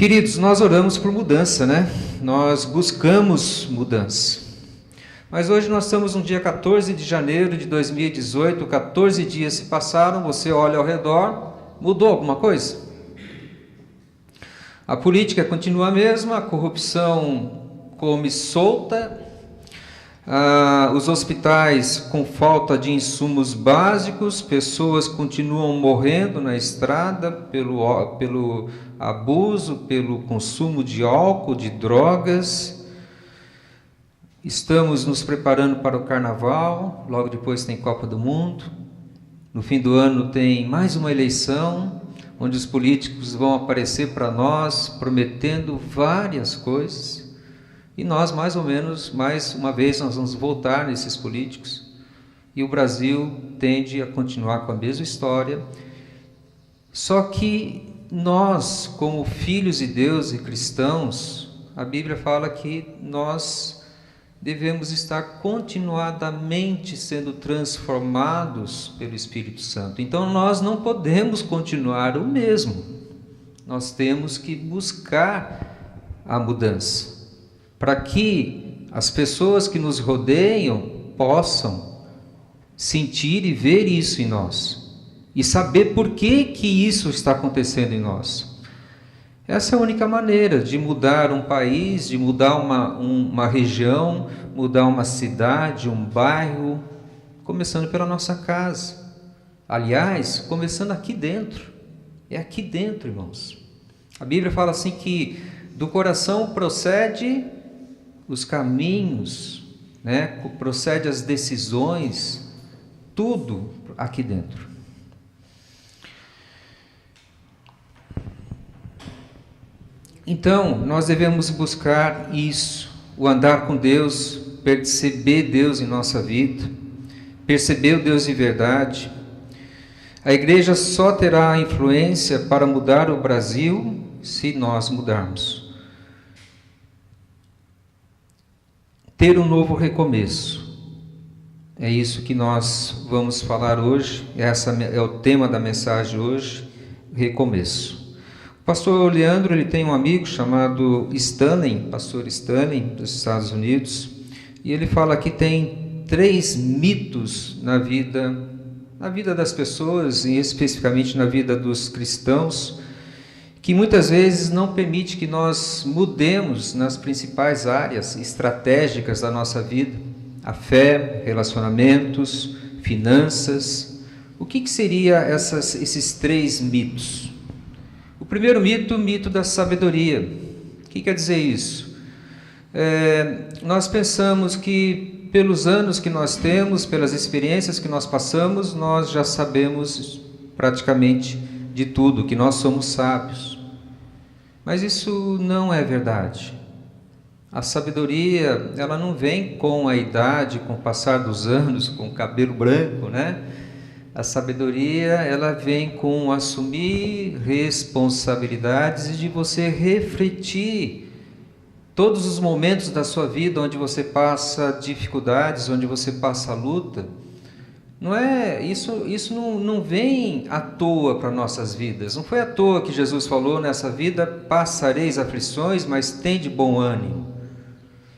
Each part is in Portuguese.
Queridos, nós oramos por mudança, né? Nós buscamos mudança. Mas hoje nós estamos no dia 14 de janeiro de 2018, 14 dias se passaram, você olha ao redor, mudou alguma coisa? A política continua a mesma, a corrupção come solta, os hospitais com falta de insumos básicos, pessoas continuam morrendo na estrada pelo abuso, pelo consumo de álcool, de drogas. Estamos nos preparando para o carnaval, logo depois tem Copa do Mundo. No fim do ano tem mais uma eleição, onde os políticos vão aparecer para nós prometendo várias coisas. E nós, mais ou menos, mais uma vez, nós vamos voltar nesses políticos. E o Brasil tende a continuar com a mesma história. Só que nós, como filhos de Deus e cristãos, a Bíblia fala que nós devemos estar continuadamente sendo transformados pelo Espírito Santo. Então nós não podemos continuar o mesmo. Nós temos que buscar a mudança, para que as pessoas que nos rodeiam possam sentir e ver isso em nós, e saber por que isso está acontecendo em nós. Essa é a única maneira de mudar um país, de mudar uma região, mudar uma cidade, um bairro, começando pela nossa casa. Aliás, começando aqui dentro. É aqui dentro, irmãos. A Bíblia fala assim que do coração procede os caminhos, né? Procede as decisões, tudo aqui dentro. Então, nós devemos buscar isso, o andar com Deus, perceber Deus em nossa vida, perceber o Deus de verdade. A igreja só terá influência para mudar o Brasil se nós mudarmos. Ter um novo recomeço. É isso que nós vamos falar hoje, esse é o tema da mensagem hoje, recomeço. O pastor Leandro, ele tem um amigo chamado Stanley, pastor Stanley, dos Estados Unidos, e ele fala que tem 3 mitos na vida das pessoas, e especificamente na vida dos cristãos, que muitas vezes não permite que nós mudemos nas principais áreas estratégicas da nossa vida: a fé, relacionamentos, finanças. O que seria esses 3 mitos? O primeiro mito, o mito da sabedoria. O que quer dizer isso? Nós pensamos que pelos anos que nós temos, pelas experiências que nós passamos, nós já sabemos praticamente de tudo, que nós somos sábios. Mas isso não é verdade. A sabedoria, ela não vem com a idade, com o passar dos anos, com o cabelo branco, né? A sabedoria, ela vem com assumir responsabilidades e de você refletir todos os momentos da sua vida onde você passa dificuldades, onde você passa luta. Não é isso não vem à toa para nossas vidas. Não foi à toa que Jesus falou: nessa vida passareis aflições, mas tende bom ânimo.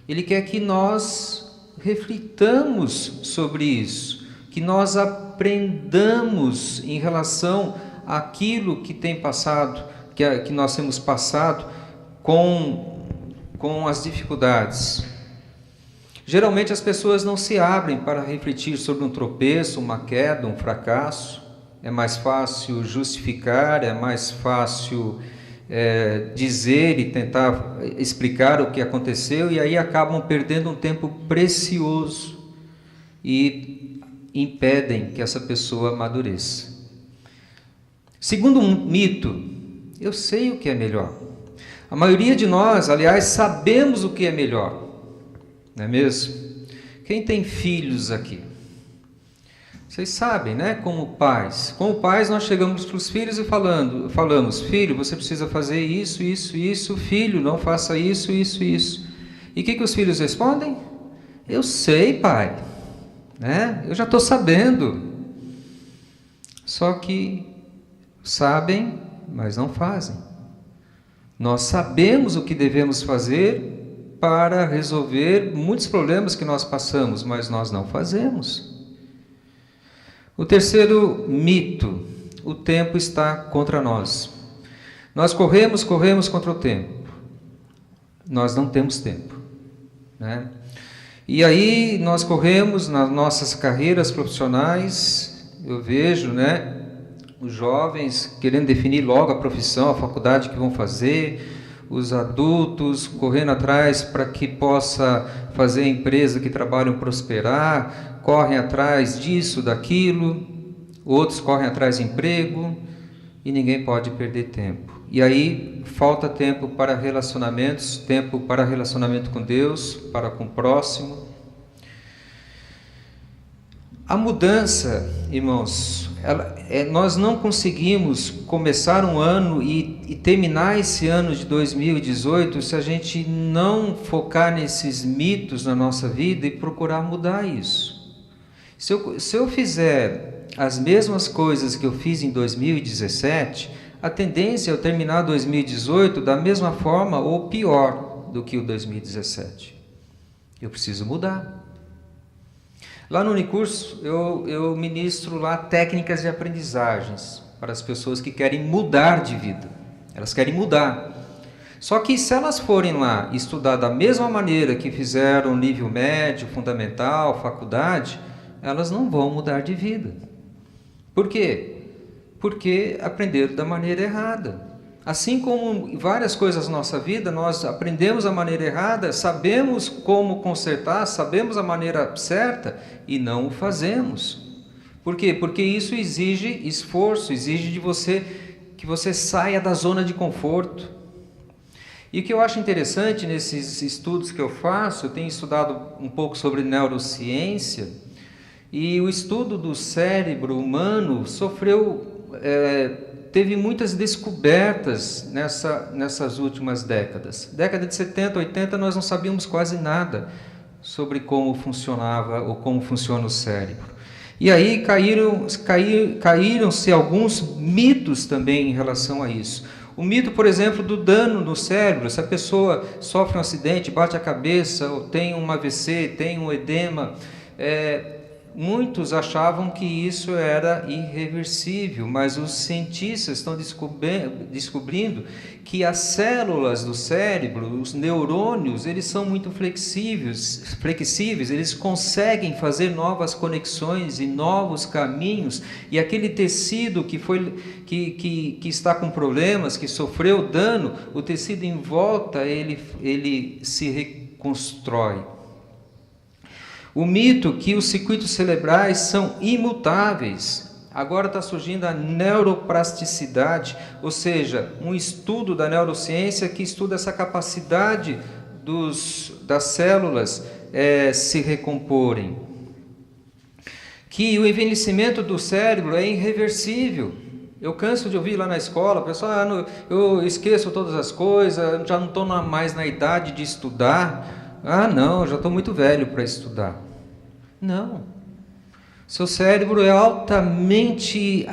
Ele quer que nós reflitamos sobre isso, que nós aprendamos em relação àquilo que tem passado, que nós temos passado com as dificuldades. Geralmente as pessoas não se abrem para refletir sobre um tropeço, uma queda, um fracasso. É mais fácil justificar, é mais fácil dizer e tentar explicar o que aconteceu, e aí acabam perdendo um tempo precioso e impedem que essa pessoa amadureça. Segundo um mito, eu sei o que é melhor. A maioria de nós, aliás, sabemos o que é melhor. Não é mesmo? Quem tem filhos aqui? Vocês sabem, né? Como pais, nós chegamos para os filhos e falamos: filho, você precisa fazer isso, isso, isso. Filho, não faça isso, isso, isso. E o que os filhos respondem? Eu sei, pai, né? Eu já estou sabendo. Só que sabem, mas não fazem. Nós sabemos o que devemos fazer para resolver muitos problemas que nós passamos, mas nós não fazemos. O terceiro mito: o tempo está contra nós. Nós corremos contra o tempo. Nós não temos tempo, né? E aí nós corremos nas nossas carreiras profissionais. Eu vejo, né, os jovens querendo definir logo a profissão, a faculdade que vão fazer, os adultos correndo atrás para que possa fazer a empresa que trabalham prosperar, correm atrás disso, daquilo, outros correm atrás de emprego, e ninguém pode perder tempo. E aí falta tempo para relacionamentos, tempo para relacionamento com Deus, para com o próximo. A mudança, irmãos, nós não conseguimos começar um ano e terminar esse ano de 2018 se a gente não focar nesses mitos na nossa vida e procurar mudar isso. Se eu fizer as mesmas coisas que eu fiz em 2017, a tendência é eu terminar 2018 da mesma forma ou pior do que o 2017. Eu preciso mudar. Lá no Unicurso, eu ministro lá técnicas de aprendizagens para as pessoas que querem mudar de vida. Elas querem mudar. Só que se elas forem lá estudar da mesma maneira que fizeram nível médio, fundamental, faculdade, elas não vão mudar de vida. Por quê? Porque aprenderam da maneira errada. Assim como em várias coisas na nossa vida, nós aprendemos a maneira errada, sabemos como consertar, sabemos a maneira certa e não o fazemos. Por quê? Porque isso exige esforço, exige de você que você saia da zona de conforto. E o que eu acho interessante nesses estudos que eu faço, eu tenho estudado um pouco sobre neurociência, e o estudo do cérebro humano teve muitas descobertas nessas últimas décadas. Década de 70, 80, nós não sabíamos quase nada sobre como funcionava ou como funciona o cérebro. E aí caíram-se alguns mitos também em relação a isso. O mito, por exemplo, do dano no cérebro. Se a pessoa sofre um acidente, bate a cabeça, ou tem um AVC, tem um edema, muitos achavam que isso era irreversível, mas os cientistas estão descobrindo que as células do cérebro, os neurônios, eles são muito flexíveis, eles conseguem fazer novas conexões e novos caminhos, e aquele tecido que está com problemas, que sofreu dano, o tecido em volta, ele se reconstrói. O mito que os circuitos cerebrais são imutáveis. Agora está surgindo a neuroplasticidade, ou seja, um estudo da neurociência que estuda essa capacidade das células se recomporem. Que o envelhecimento do cérebro é irreversível. Eu canso de ouvir lá na escola, pessoal, eu esqueço todas as coisas, já não estou mais na idade de estudar. Ah, não, eu já estou muito velho para estudar. Não. Seu cérebro é altamente...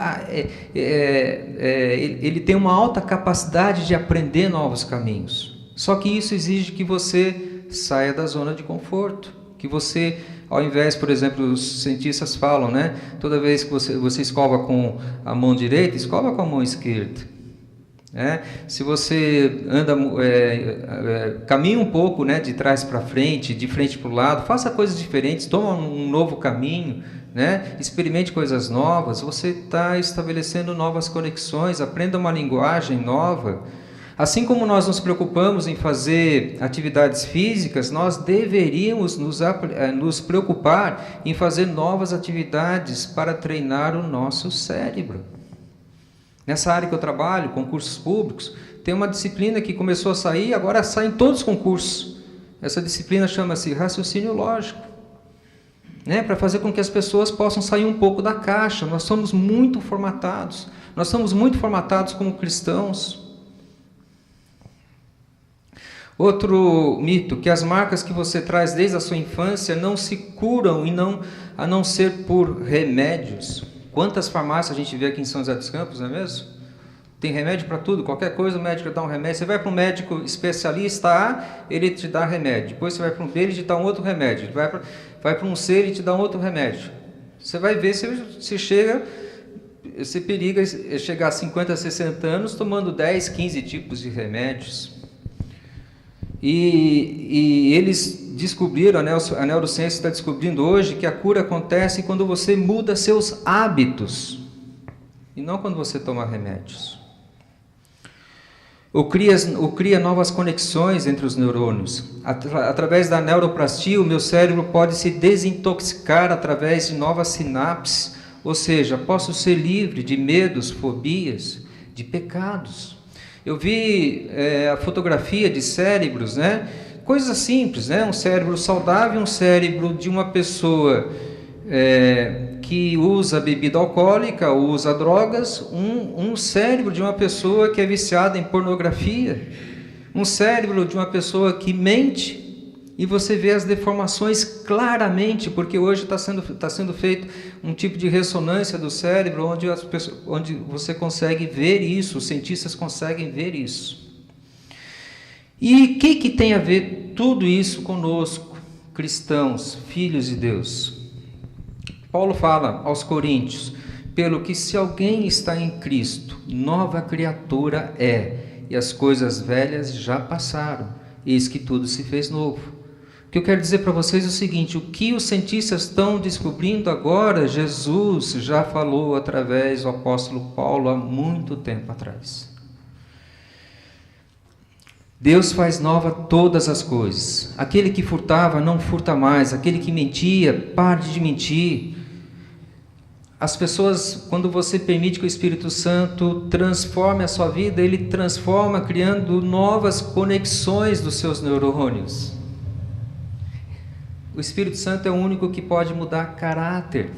ele tem uma alta capacidade de aprender novos caminhos. Só que isso exige que você saia da zona de conforto. Que você, ao invés, por exemplo, os cientistas falam, né? Toda vez que você escova com a mão direita, escova com a mão esquerda. Se você caminha um pouco, né, de trás para frente, de frente para o lado, faça coisas diferentes, toma um novo caminho, né, experimente coisas novas, você está estabelecendo novas conexões, aprenda uma linguagem nova. Assim como nós nos preocupamos em fazer atividades físicas, nós deveríamos nos preocupar em fazer novas atividades para treinar o nosso cérebro. Nessa área que eu trabalho, concursos públicos, tem uma disciplina que começou a sair, agora sai em todos os concursos. Essa disciplina chama-se raciocínio lógico, né? Para fazer com que as pessoas possam sair um pouco da caixa. Nós somos muito formatados como cristãos. Outro mito, que as marcas que você traz desde a sua infância não se curam a não ser por remédios. Quantas farmácias a gente vê aqui em São José dos Campos, não é mesmo? Tem remédio para tudo, qualquer coisa o médico dá um remédio. Você vai para um médico especialista A, ele te dá remédio. Depois você vai para um B, ele te dá um outro remédio. Vai para um C, ele te dá um outro remédio. Você vai ver se chega, você periga chegar a 50, 60 anos tomando 10, 15 tipos de remédios. E eles descobriram, a neurociência está descobrindo hoje que a cura acontece quando você muda seus hábitos e não quando você toma remédios. Ou cria novas conexões entre os neurônios. Através da neuroplastia, o meu cérebro pode se desintoxicar através de novas sinapses, ou seja, posso ser livre de medos, fobias, de pecados. Eu vi a fotografia de cérebros, coisas simples, um cérebro saudável, um cérebro de uma pessoa que usa bebida alcoólica, ou usa drogas, um cérebro de uma pessoa que é viciada em pornografia, um cérebro de uma pessoa que mente, e você vê as deformações claramente, porque hoje está sendo feito um tipo de ressonância do cérebro, onde você consegue ver isso, os cientistas conseguem ver isso. E o que tem a ver tudo isso conosco, cristãos, filhos de Deus? Paulo fala aos Coríntios: pelo que se alguém está em Cristo, nova criatura é, e as coisas velhas já passaram, eis que tudo se fez novo. O que eu quero dizer para vocês é o seguinte: o que os cientistas estão descobrindo agora, Jesus já falou através do apóstolo Paulo há muito tempo atrás. Deus faz nova todas as coisas. Aquele que furtava, não furta mais. Aquele que mentia, pare de mentir. As pessoas, quando você permite que o Espírito Santo transforme a sua vida, ele transforma criando novas conexões dos seus neurônios. O Espírito Santo é o único que pode mudar caráter.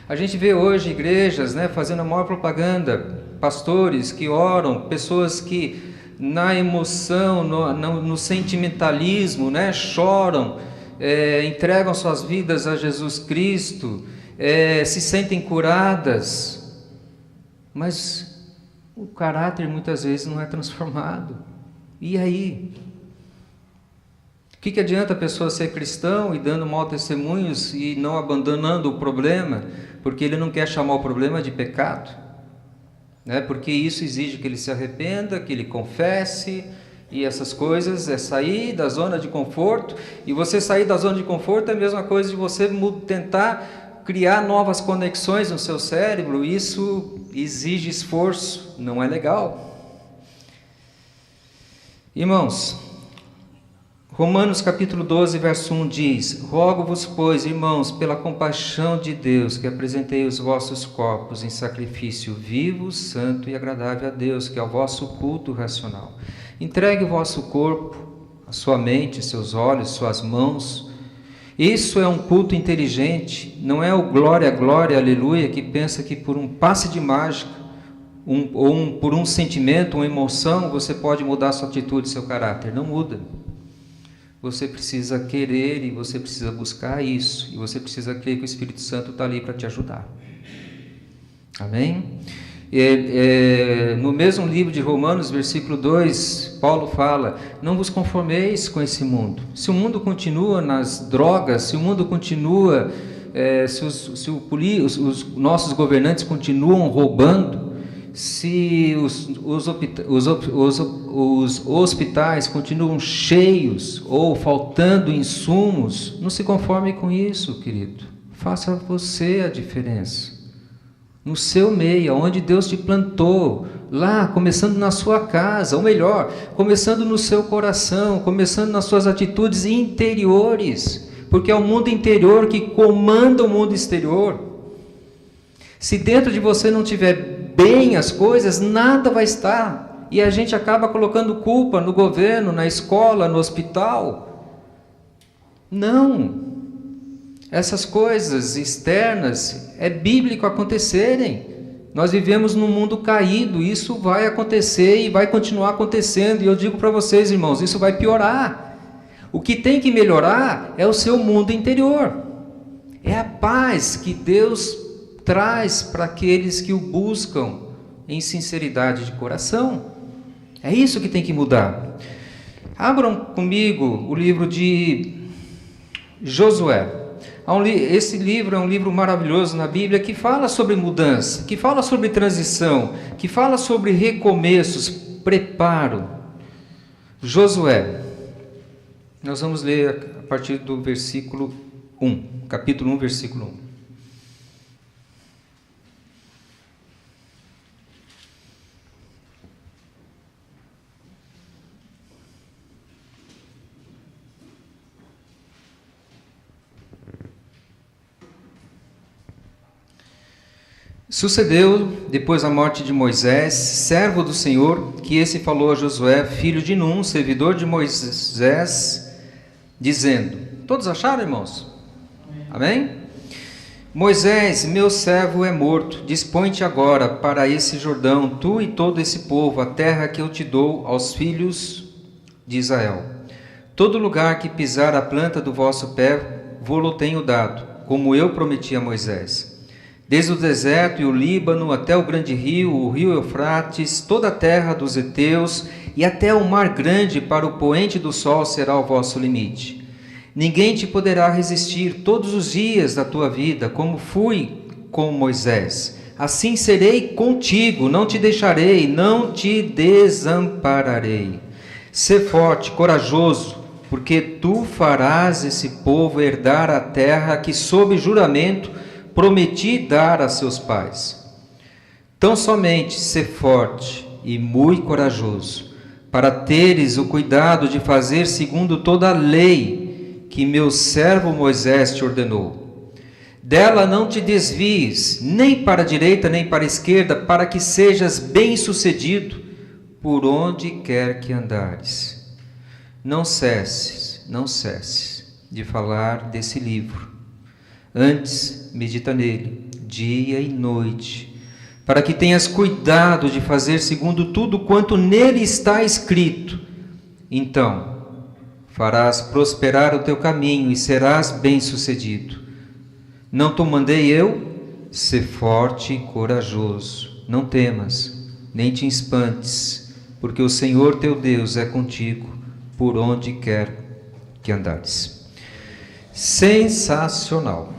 A gente vê hoje igrejas fazendo a maior propaganda, pastores que oram, pessoas que na emoção, no sentimentalismo, choram, entregam suas vidas a Jesus Cristo, se sentem curadas, mas o caráter muitas vezes não é transformado. E aí? O que adianta a pessoa ser cristão e dando mau testemunhos e não abandonando o problema, porque ele não quer chamar o problema de pecado? Porque isso exige que ele se arrependa, que ele confesse, e essas coisas é sair da zona de conforto. E você sair da zona de conforto é a mesma coisa de você tentar criar novas conexões no seu cérebro. Isso exige esforço, não é legal. Irmãos, Romanos capítulo 12, verso 1 diz: rogo-vos, pois, irmãos, pela compaixão de Deus, que apresentei os vossos corpos em sacrifício vivo, santo e agradável a Deus, que é o vosso culto racional. Entregue o vosso corpo, a sua mente, seus olhos, suas mãos. Isso é um culto inteligente, não é o glória, glória, aleluia, que pensa que por um passe de mágica, por um sentimento, uma emoção, você pode mudar sua atitude, seu caráter. Não muda. Você precisa querer e você precisa buscar isso. E você precisa crer que o Espírito Santo está ali para te ajudar. Amém? No mesmo livro de Romanos, versículo 2, Paulo fala: não vos conformeis com esse mundo. Se o mundo continua nas drogas, se o mundo continua, se os nossos governantes continuam roubando, se os hospitais continuam cheios ou faltando insumos, não se conforme com isso, querido. Faça você a diferença. No seu meio, onde Deus te plantou, lá, começando na sua casa, ou melhor, começando no seu coração, começando nas suas atitudes interiores, porque é o mundo interior que comanda o mundo exterior. Se dentro de você não tiver bem as coisas, nada vai estar, e a gente acaba colocando culpa no governo, na escola, no hospital. Não, essas coisas externas é bíblico acontecerem. Nós vivemos num mundo caído, isso vai acontecer e vai continuar acontecendo, e eu digo para vocês, irmãos, isso vai piorar. O que tem que melhorar é o seu mundo interior, é a paz que Deus traz para aqueles que o buscam em sinceridade de coração. É isso que tem que mudar. Abram comigo o livro de Josué. Esse livro é um livro maravilhoso na Bíblia que fala sobre mudança, que fala sobre transição, que fala sobre recomeços, preparo. Josué. Nós vamos ler a partir do versículo 1, capítulo 1, versículo 1. Sucedeu, depois da morte de Moisés, servo do Senhor, que esse falou a Josué, filho de Num, servidor de Moisés, dizendo... Todos acharam, irmãos? Amém? Moisés, meu servo é morto, dispõe-te agora para esse Jordão, tu e todo esse povo, a terra que eu te dou aos filhos de Israel. Todo lugar que pisar a planta do vosso pé, vô-lo tenho dado, como eu prometi a Moisés. Desde o deserto e o Líbano até o grande rio, o rio Eufrates, toda a terra dos heteus e até o mar grande para o poente do sol será o vosso limite. Ninguém te poderá resistir todos os dias da tua vida, como fui com Moisés. Assim serei contigo, não te deixarei, não te desampararei. Sê forte, corajoso, porque tu farás esse povo herdar a terra que sob juramento prometi dar a seus pais. Tão somente sê forte e muito corajoso, para teres o cuidado de fazer segundo toda a lei que meu servo Moisés te ordenou. Dela não te desvies, nem para a direita nem para a esquerda, para que sejas bem-sucedido por onde quer que andares. Não cesses de falar desse livro. Antes, medita nele, dia e noite, para que tenhas cuidado de fazer segundo tudo quanto nele está escrito. Então, farás prosperar o teu caminho e serás bem-sucedido. Não te mandei eu? Sê forte e corajoso. Não temas, nem te espantes, porque o Senhor teu Deus é contigo, por onde quer que andares. Sensacional.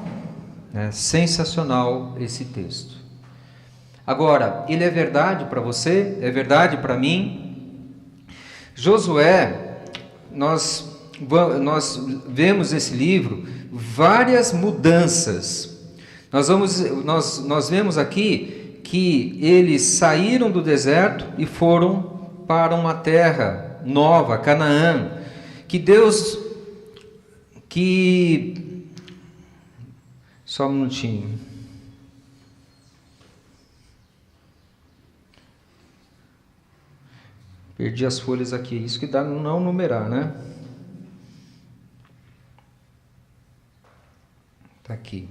Sensacional esse texto. Agora, ele é verdade para você? É verdade para mim? Josué, nós vemos nesse livro várias mudanças. Nós vemos aqui que eles saíram do deserto e foram para uma terra nova, Canaã, Só um minutinho. Perdi as folhas aqui. Isso que dá não numerar, né? Tá aqui.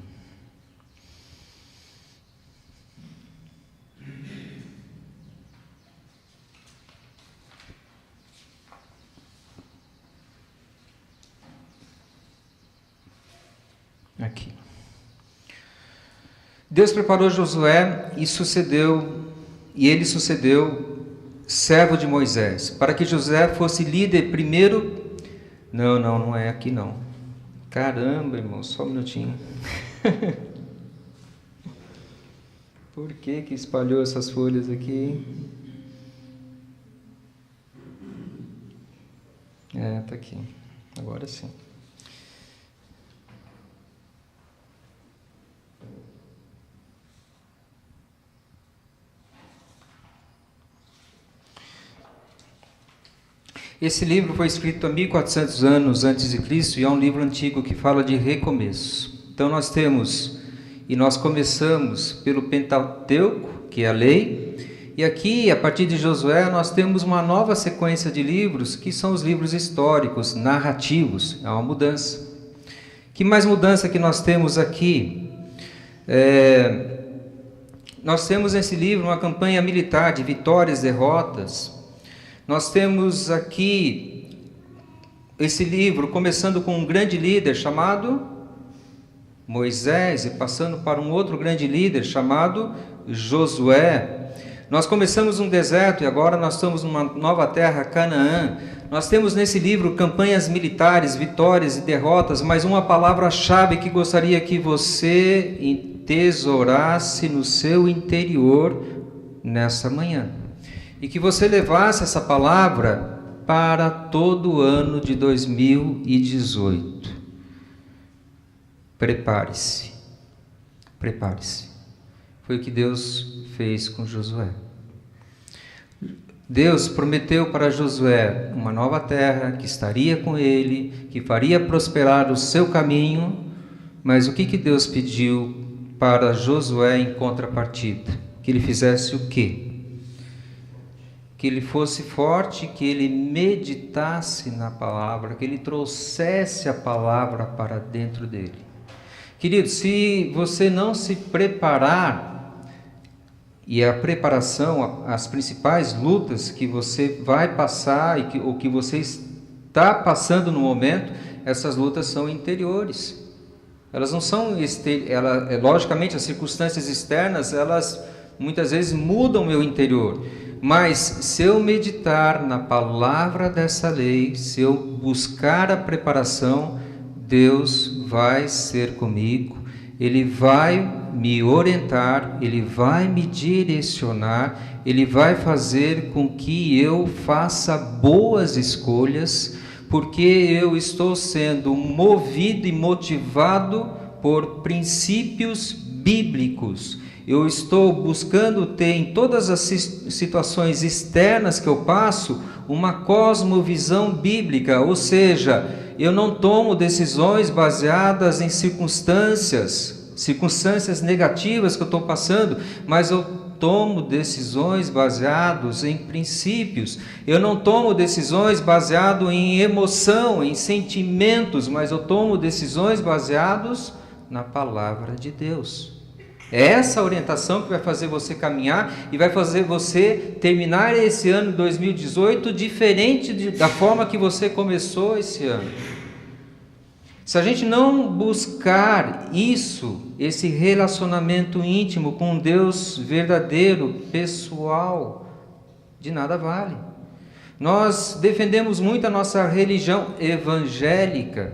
Aqui. Deus preparou Josué e ele sucedeu servo de Moisés, para que Josué fosse líder primeiro. Não é aqui não. Caramba, irmão, só um minutinho. Por que espalhou essas folhas aqui? Tá aqui. Agora sim. Esse livro foi escrito há 1400 anos antes de Cristo e é um livro antigo que fala de recomeço. Então nós começamos pelo Pentateuco, que é a lei, e aqui, a partir de Josué, nós temos uma nova sequência de livros, que são os livros históricos, narrativos. É uma mudança. Que mais mudança que nós temos aqui? Nós temos nesse livro uma campanha militar de vitórias e derrotas. Nós temos aqui esse livro começando com um grande líder chamado Moisés e passando para um outro grande líder chamado Josué. Nós começamos um deserto e agora nós estamos numa nova terra, Canaã. Nós temos nesse livro campanhas militares, vitórias e derrotas, mas uma palavra-chave que gostaria que você entesourasse no seu interior nessa manhã. E que você levasse essa palavra para todo o ano de 2018. Prepare-se. Prepare-se. Foi o que Deus fez com Josué. Deus prometeu para Josué uma nova terra, que estaria com ele, que faria prosperar o seu caminho, mas o que Deus pediu para Josué em contrapartida? Que ele fizesse o quê? Que ele fosse forte, que ele meditasse na palavra, que ele trouxesse a palavra para dentro dele. Querido, se você não se preparar, e a preparação, as principais lutas que você vai passar ou que você está passando no momento, essas lutas são interiores. Elas não são logicamente as circunstâncias externas, elas muitas vezes mudam o meu interior. Mas se eu meditar na palavra dessa lei, se eu buscar a preparação, Deus vai ser comigo, Ele vai me orientar, Ele vai me direcionar, Ele vai fazer com que eu faça boas escolhas, porque eu estou sendo movido e motivado por princípios bíblicos. Eu estou buscando ter em todas as situações externas que eu passo uma cosmovisão bíblica, ou seja, eu não tomo decisões baseadas em circunstâncias negativas que eu estou passando, mas eu tomo decisões baseadas em princípios. Eu não tomo decisões baseadas em emoção, em sentimentos, mas eu tomo decisões baseadas na palavra de Deus. É essa orientação que vai fazer você caminhar e vai fazer você terminar esse ano de 2018 diferente da forma que você começou esse ano. Se a gente não buscar esse relacionamento íntimo com Deus verdadeiro, pessoal, de nada vale. Nós defendemos muito a nossa religião evangélica,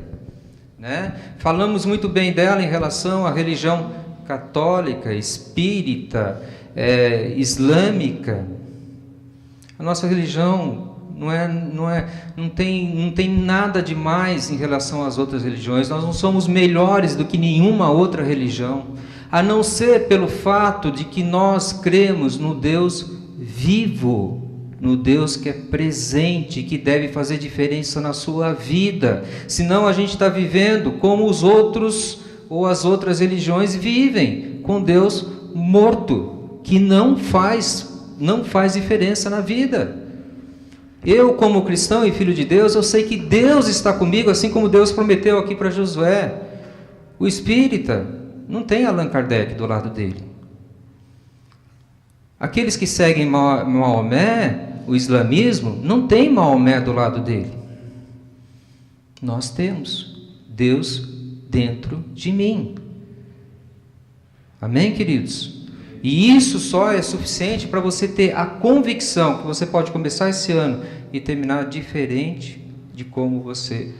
né? Falamos muito bem dela em relação à religião católica, espírita, islâmica. A nossa religião não tem nada de mais em relação às outras religiões. Nós não somos melhores do que nenhuma outra religião, a não ser pelo fato de que nós cremos no Deus vivo, no Deus que é presente, que deve fazer diferença na sua vida. Senão a gente está vivendo como os outros ou as outras religiões vivem, com Deus morto, que não faz diferença na vida. Eu, como cristão e filho de Deus, eu sei que Deus está comigo, assim como Deus prometeu aqui para Josué. O espírita não tem Allan Kardec do lado dele. Aqueles que seguem Maomé, o islamismo, não tem Maomé do lado dele. Nós temos Deus dentro de mim. Amém, queridos? E isso só é suficiente para você ter a convicção que você pode começar esse ano e terminar diferente de como você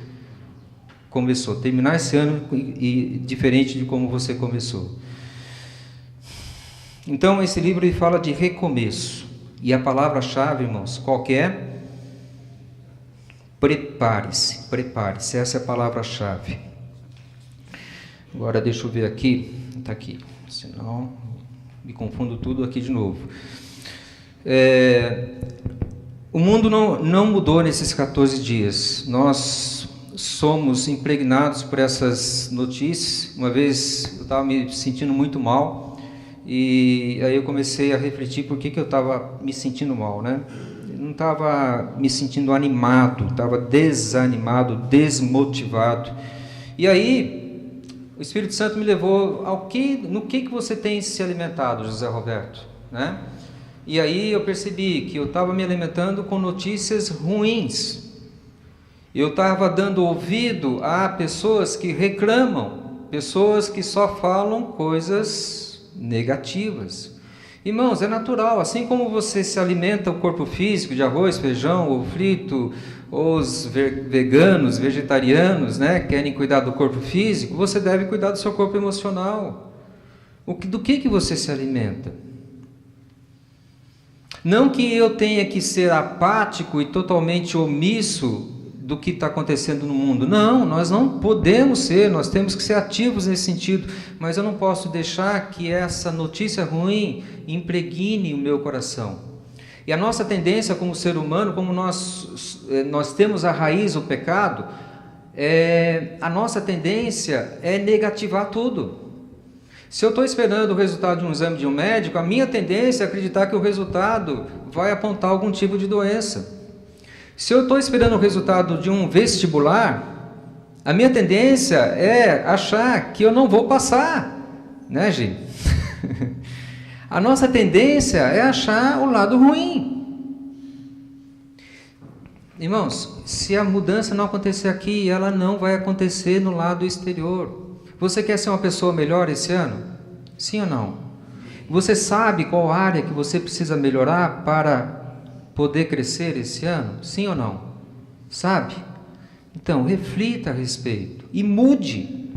começou. Terminar esse ano e diferente de como você começou. Então, esse livro ele fala de recomeço. E a palavra-chave, irmãos, qual que é? Prepare-se, prepare-se. Essa é a palavra-chave. Agora deixa eu ver aqui. Está aqui. Senão me confundo tudo aqui de novo. O mundo não mudou nesses 14 dias. Nós somos impregnados por essas notícias. Uma vez eu estava me sentindo muito mal e aí eu comecei a refletir por que eu estava me sentindo mal, né? Eu não estava me sentindo animado, estava desanimado, desmotivado. E aí o Espírito Santo me levou no que você tem se alimentado, José Roberto, né? E aí eu percebi que eu estava me alimentando com notícias ruins. Eu estava dando ouvido a pessoas que reclamam, pessoas que só falam coisas negativas. Irmãos, é natural, assim como você se alimenta o corpo físico de arroz, feijão, ou frito, ou os veganos, vegetarianos, né, querem cuidar do corpo físico, você deve cuidar do seu corpo emocional. Do que você se alimenta? Não que eu tenha que ser apático e totalmente omisso do que está acontecendo no mundo. Não, nós não podemos ser, nós temos que ser ativos nesse sentido, mas eu não posso deixar que essa notícia ruim impregne o meu coração. E a nossa tendência como ser humano, como nós temos a raiz, o pecado, a nossa tendência é negativar tudo. Se eu estou esperando o resultado de um exame de um médico, a minha tendência é acreditar que o resultado vai apontar algum tipo de doença. Se eu estou esperando o resultado de um vestibular, a minha tendência é achar que eu não vou passar, né, gente? A nossa tendência é achar o lado ruim. Irmãos, se a mudança não acontecer aqui, ela não vai acontecer no lado exterior. Você quer ser uma pessoa melhor esse ano? Sim ou não? Você sabe qual área que você precisa melhorar para poder crescer esse ano? Sim ou não? Sabe? Então, reflita a respeito e mude.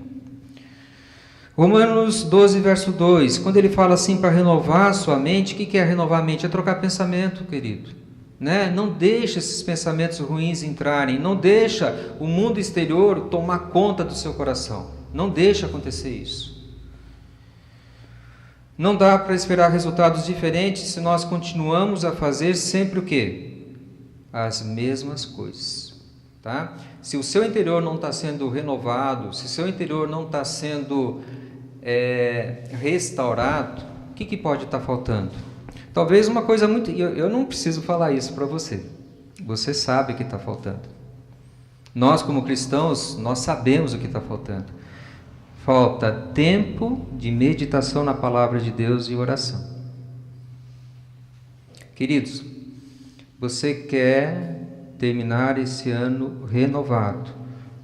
Romanos 12, verso 2, quando ele fala assim para renovar sua mente, o que é renovar a mente? É trocar pensamento, querido. Né? Não deixe esses pensamentos ruins entrarem, não deixa o mundo exterior tomar conta do seu coração. Não deixe acontecer isso. Não dá para esperar resultados diferentes se nós continuamos a fazer sempre o quê? As mesmas coisas. Tá? Se o seu interior não está sendo renovado, se o seu interior não está sendo restaurado, o que pode estar faltando? Talvez uma coisa muito... Eu não preciso falar isso para você. Você sabe o que está faltando. Nós, como cristãos, nós sabemos o que está faltando. Falta tempo de meditação na palavra de Deus e oração. Queridos, você quer terminar esse ano renovado?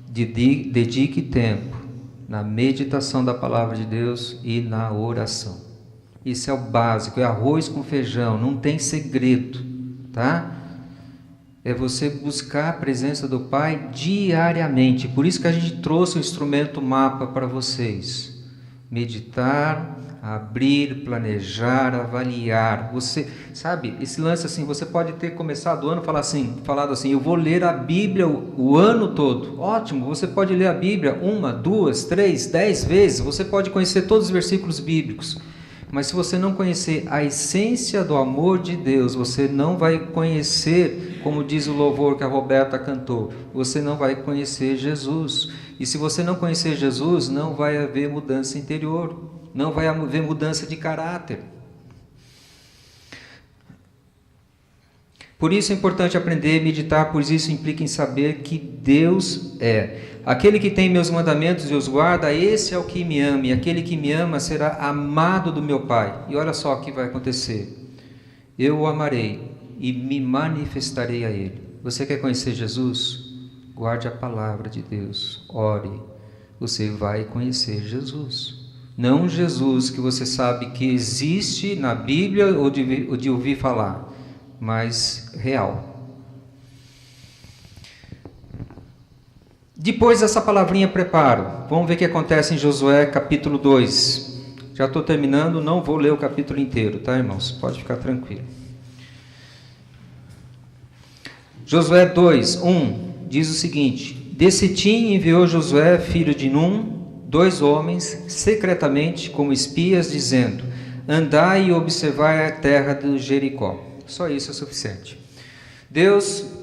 Dedique tempo na meditação da palavra de Deus e na oração. Isso é o básico, é arroz com feijão, não tem segredo, tá? É você buscar a presença do Pai diariamente. Por isso que a gente trouxe o instrumento mapa para vocês. Meditar, abrir, planejar, avaliar. Você sabe, esse lance assim, você pode ter começado o ano falado assim, eu vou ler a Bíblia o ano todo. Ótimo, você pode ler a Bíblia 1, 2, 3, 10 vezes. Você pode conhecer todos os versículos bíblicos. Mas se você não conhecer a essência do amor de Deus, você não vai conhecer, como diz o louvor que a Roberta cantou, você não vai conhecer Jesus. E se você não conhecer Jesus, não vai haver mudança interior, não vai haver mudança de caráter. Por isso é importante aprender a meditar, pois isso implica em saber que Deus é. Aquele que tem meus mandamentos e os guarda, esse é o que me ama, e aquele que me ama será amado do meu Pai. E olha só o que vai acontecer. Eu o amarei e me manifestarei a Ele. Você quer conhecer Jesus? Guarde a palavra de Deus, ore. Você vai conhecer Jesus. Não Jesus que você sabe que existe na Bíblia ou de ouvir falar, mas real. Depois dessa palavrinha preparo, vamos ver o que acontece em Josué capítulo 2. Já estou terminando, não vou ler o capítulo inteiro, tá, irmãos? Pode ficar tranquilo. Josué 2, 1, diz o seguinte: De Sitim enviou Josué, filho de Num, 2 homens, secretamente como espias, dizendo: Andai e observai a terra de Jericó. Só isso é suficiente. Deus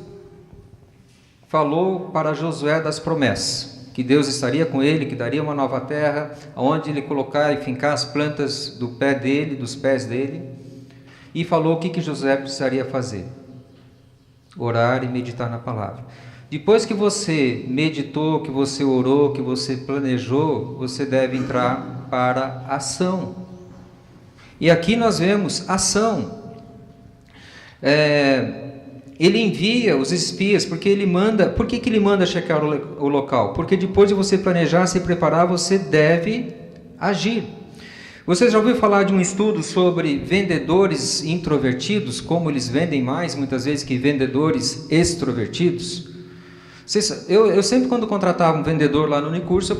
falou para Josué das promessas, que Deus estaria com ele, que daria uma nova terra, onde ele colocar e fincar as plantas do pé dele, dos pés dele, e falou o que Josué precisaria fazer: orar e meditar na palavra. Depois que você meditou, que você orou, que você planejou, você deve entrar para a ação. E aqui nós vemos ação. Ele envia os espias, porque ele manda. Por que ele manda checar o local? Porque depois de você planejar, se preparar, você deve agir. Você já ouviu falar de um estudo sobre vendedores introvertidos, como eles vendem mais, muitas vezes, que vendedores extrovertidos? Eu sempre, quando contratava um vendedor lá no Unicurso, eu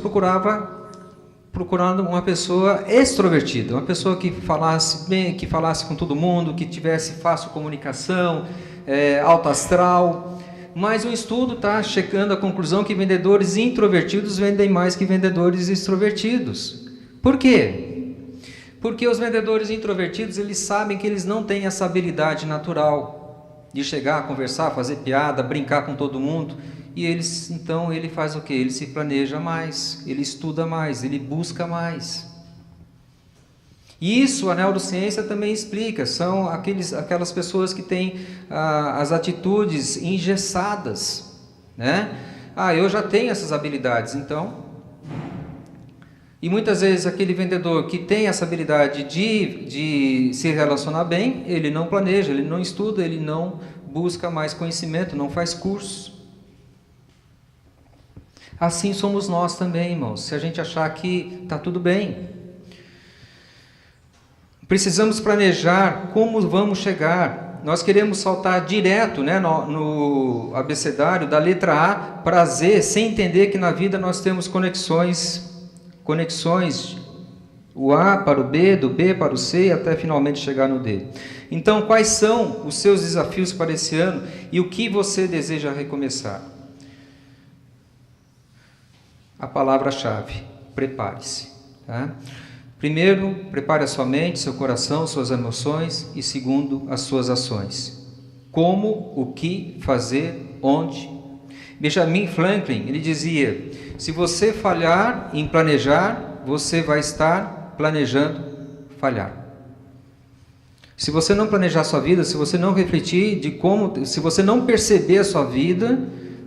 procurando uma pessoa extrovertida, uma pessoa que falasse bem, que falasse com todo mundo, que tivesse fácil comunicação, alto astral. Mas o estudo está chegando à conclusão que vendedores introvertidos vendem mais que vendedores extrovertidos. Por quê? Porque os vendedores introvertidos, eles sabem que eles não têm essa habilidade natural de chegar, conversar, fazer piada, brincar com todo mundo. E então ele faz o quê? Ele se planeja mais, ele estuda mais, ele busca mais. E isso a neurociência também explica, são aquelas pessoas que têm as atitudes engessadas, né? Eu já tenho essas habilidades, então. E muitas vezes aquele vendedor que tem essa habilidade de se relacionar bem, ele não planeja, ele não estuda, ele não busca mais conhecimento, não faz curso. Assim somos nós também, irmãos, se a gente achar que está tudo bem. Precisamos planejar como vamos chegar. Nós queremos saltar direto, né, no abecedário, da letra A para Z, sem entender que na vida nós temos conexões, o A para o B, do B para o C, até finalmente chegar no D. Então, quais são os seus desafios para esse ano e o que você deseja recomeçar? A palavra-chave, prepare-se. Tá? Primeiro, prepare a sua mente, seu coração, suas emoções, e segundo, as suas ações. Como, o que, fazer, onde. Benjamin Franklin, ele dizia, se você falhar em planejar, você vai estar planejando falhar. Se você não planejar a sua vida, se você não refletir se você não perceber a sua vida,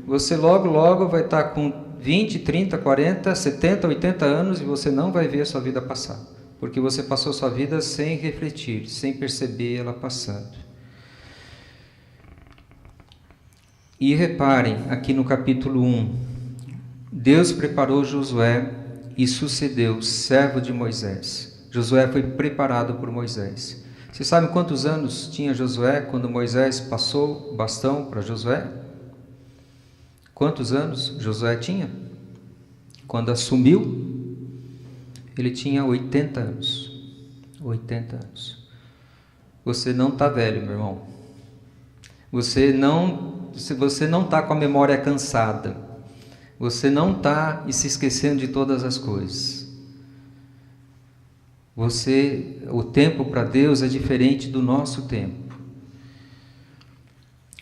você logo vai estar com 20, 30, 40, 70, 80 anos e você não vai ver a sua vida passar. Porque você passou a sua vida sem refletir, sem perceber ela passando. E reparem, aqui no capítulo 1, Deus preparou Josué e sucedeu, servo de Moisés. Josué foi preparado por Moisés. Vocês sabem quantos anos tinha Josué quando Moisés passou o bastão para Josué? Quantos anos Josué tinha? Quando assumiu, ele tinha 80 anos. 80 anos. Você não está velho, meu irmão. Você não está com a memória cansada. Você não está se esquecendo de todas as coisas. O tempo para Deus é diferente do nosso tempo.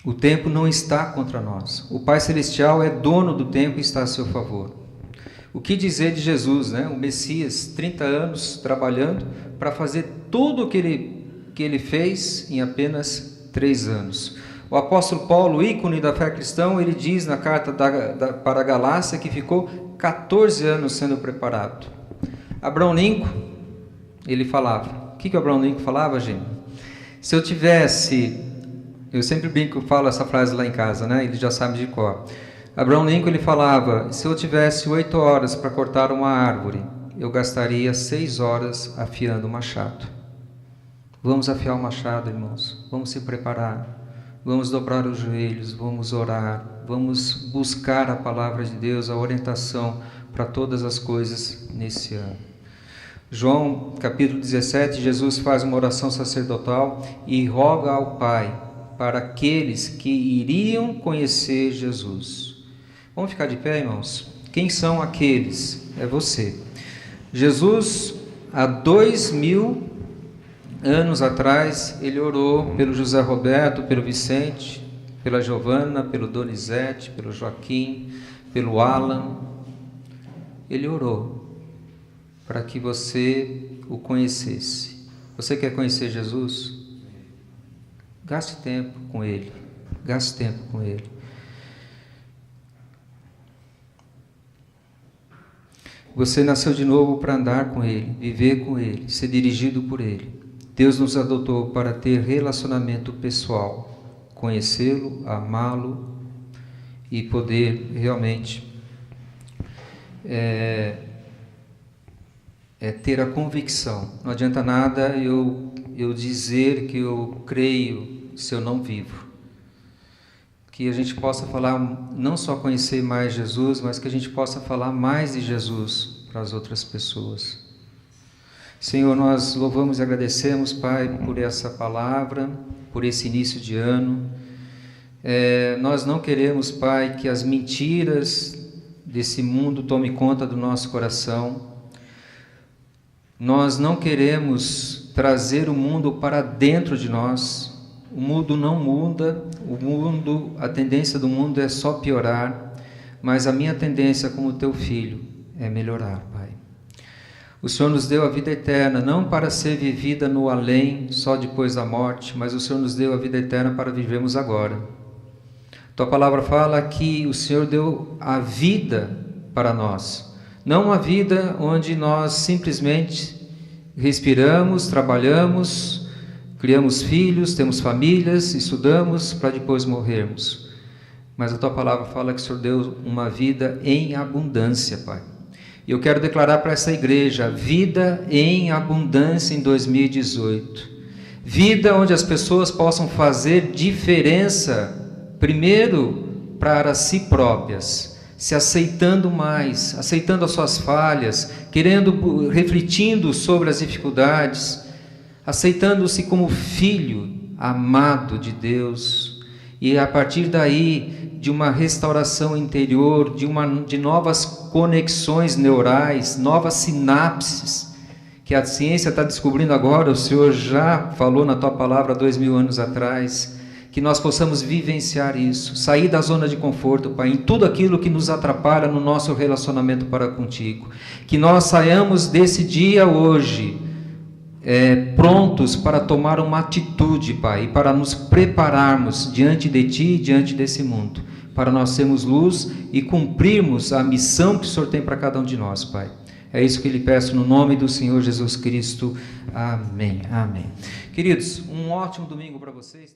O tempo não está contra nós. O Pai Celestial é dono do tempo e está a seu favor. O que dizer de Jesus, né? O Messias, 30 anos trabalhando para fazer tudo o que ele fez em apenas 3 anos. O apóstolo Paulo, ícone da fé cristã, ele diz na carta para a Galácia que ficou 14 anos sendo preparado. Abraham Lincoln, ele falava. O que Abraham Lincoln falava, gente? Se eu tivesse... Eu sempre brinco, falo essa frase lá em casa, né? Ele já sabe de cor. Abraham Lincoln, ele falava, se eu tivesse 8 horas para cortar uma árvore, eu gastaria 6 horas afiando o machado. Vamos afiar o machado, irmãos. Vamos se preparar. Vamos dobrar os joelhos, vamos orar. Vamos buscar a palavra de Deus, a orientação para todas as coisas nesse ano. João, capítulo 17, Jesus faz uma oração sacerdotal e roga ao Pai para aqueles que iriam conhecer Jesus. Vamos ficar de pé, irmãos? Quem são aqueles? É você. Jesus, há 2000 anos atrás, ele orou pelo José Roberto, pelo Vicente, pela Giovana, pelo Donizete, pelo Joaquim, pelo Alan. Ele orou para que você o conhecesse. Você quer conhecer Jesus? Gaste tempo com Ele. Gaste tempo com Ele. Você nasceu de novo para andar com Ele, viver com Ele, ser dirigido por Ele. Deus nos adotou para ter relacionamento pessoal, conhecê-lo, amá-lo e poder realmente é ter a convicção. Não adianta nada eu dizer que eu creio se eu não vivo. Que a gente possa falar, não só conhecer mais Jesus, mas que a gente possa falar mais de Jesus para as outras pessoas. Senhor, nós louvamos e agradecemos, Pai, por essa palavra, por esse início de ano. Nós não queremos, Pai, que as mentiras desse mundo tomem conta do nosso coração. Nós não queremos trazer o mundo para dentro de nós. O mundo não muda, a tendência do mundo é só piorar, mas a minha tendência como teu filho é melhorar, Pai. O Senhor nos deu a vida eterna, não para ser vivida no além, só depois da morte, mas o Senhor nos deu a vida eterna para vivermos agora. Tua palavra fala que o Senhor deu a vida para nós, não uma vida onde nós simplesmente respiramos, trabalhamos, criamos filhos, temos famílias, estudamos para depois morrermos. Mas a Tua palavra fala que o Senhor deu uma vida em abundância, Pai. E eu quero declarar para essa igreja, vida em abundância em 2018. Vida onde as pessoas possam fazer diferença, primeiro para si próprias, se aceitando mais, aceitando as suas falhas, refletindo sobre as dificuldades, aceitando-se como filho amado de Deus, e a partir daí de uma restauração interior, de novas conexões neurais, novas sinapses, que a ciência está descobrindo agora, o Senhor já falou na Tua palavra 2000 anos atrás, que nós possamos vivenciar isso, sair da zona de conforto, Pai, em tudo aquilo que nos atrapalha no nosso relacionamento para contigo, que nós saiamos desse dia hoje, prontos para tomar uma atitude, Pai, e para nos prepararmos diante de Ti e diante desse mundo, para nós sermos luz e cumprirmos a missão que o Senhor tem para cada um de nós, Pai. É isso que lhe peço no nome do Senhor Jesus Cristo. Amém. Amém. Queridos, um ótimo domingo para vocês.